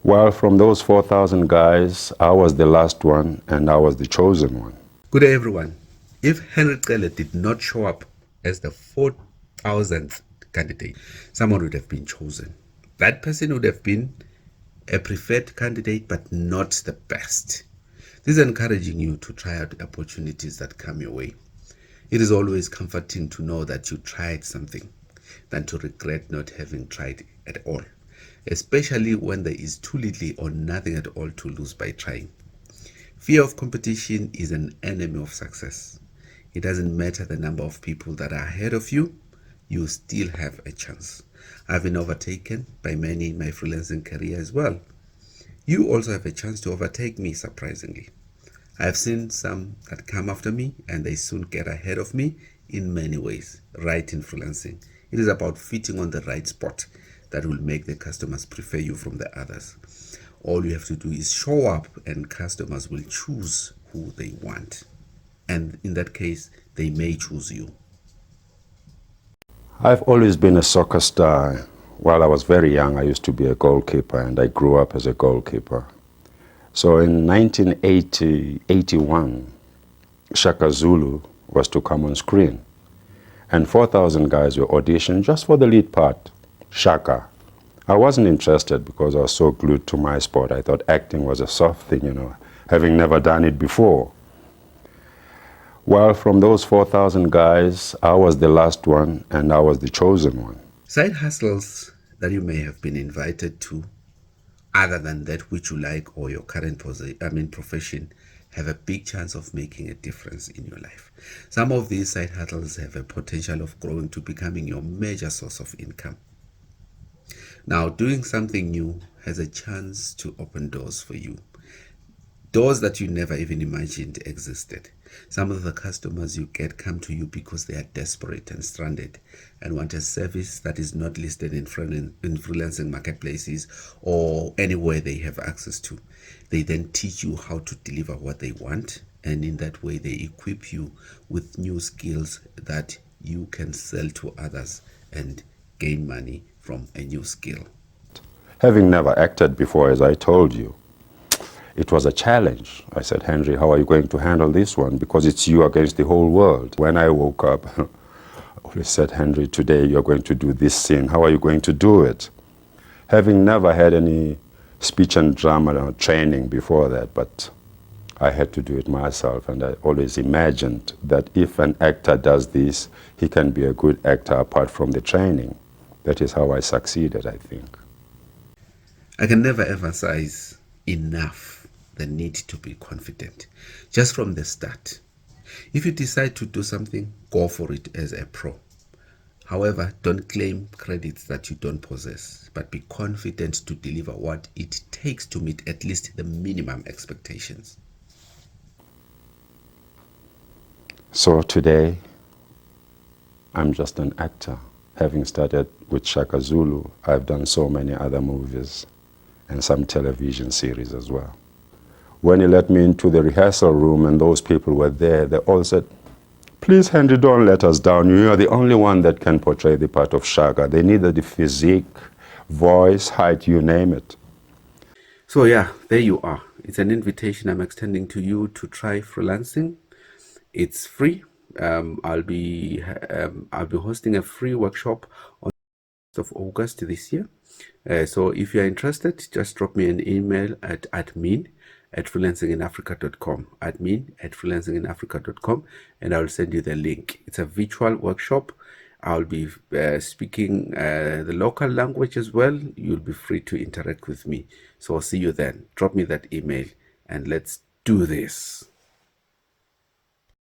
Well, from those 4,000 guys, I was the last one and I was the chosen one. Good day, everyone. If Henry Cele did not show up as the 4,000th candidate, someone would have been chosen. That person would have been a preferred candidate, but not the best. This is encouraging you to try out opportunities that come your way. It is always comforting to know that you tried something than to regret not having tried at all, especially when there is too little or nothing at all to lose by trying. Fear of competition is an enemy of success. It doesn't matter the number of people that are ahead of you, you still have a chance. I've been overtaken by many in my freelancing career as well. You also have a chance to overtake me, surprisingly. I've seen some that come after me and they soon get ahead of me in many ways, right in freelancing. It is about fitting on the right spot that will make the customers prefer you from the others. All you have to do is show up and customers will choose who they want. And in that case, they may choose you. I've always been a soccer star. While I was very young, I used to be a goalkeeper and I grew up as a goalkeeper. So in 1981, Shaka Zulu was to come on screen. And 4,000 guys were auditioned just for the lead part, Shaka. I wasn't interested because I was so glued to my sport. I thought acting was a soft thing, having never done it before. Well, from those 4,000 guys, I was the last one and I was the chosen one. Side hustles that you may have been invited to, other than that which you like or your current profession, have a big chance of making a difference in your life. Some of these side hustles have a potential of growing to becoming your major source of income. Now, doing something new has a chance to open doors for you. Doors that you never even imagined existed. Some of the customers you get come to you because they are desperate and stranded and want a service that is not listed in freelancing marketplaces or anywhere they have access to. They then teach you how to deliver what they want, and in that way they equip you with new skills that you can sell to others and gain money from a new skill. Having never acted before, as I told you, it was a challenge. I said, Henry, how are you going to handle this one? Because it's you against the whole world. When I woke up, I always said, Henry, today you're going to do this scene. How are you going to do it? Having never had any speech and drama training before that, but I had to do it myself. And I always imagined that if an actor does this, he can be a good actor apart from the training. That is how I succeeded, I think. I can never emphasize enough the need to be confident just from the start. If you decide to do something, go for it as a pro. However, don't claim credits that you don't possess, but be confident to deliver what it takes to meet at least the minimum expectations. So today, I'm just an actor. Having started with Shaka Zulu, I've done so many other movies and some television series as well. When he let me into the rehearsal room and those people were there, they all said, please, Henry, don't let us down. You are the only one that can portray the part of Shaka. They needed the physique, voice, height, you name it. So yeah, there you are. It's an invitation I'm extending to you to try freelancing. It's free. I'll be hosting a free workshop on the 1st of August this year. So if you're interested, just drop me an email at admin@freelancinginafrica.com, admin@freelancinginafrica.com, and I'll send you the link. It's a virtual workshop. I'll be speaking the local language as well. You'll be free to interact with me. So I'll see you then. Drop me that email and let's do this.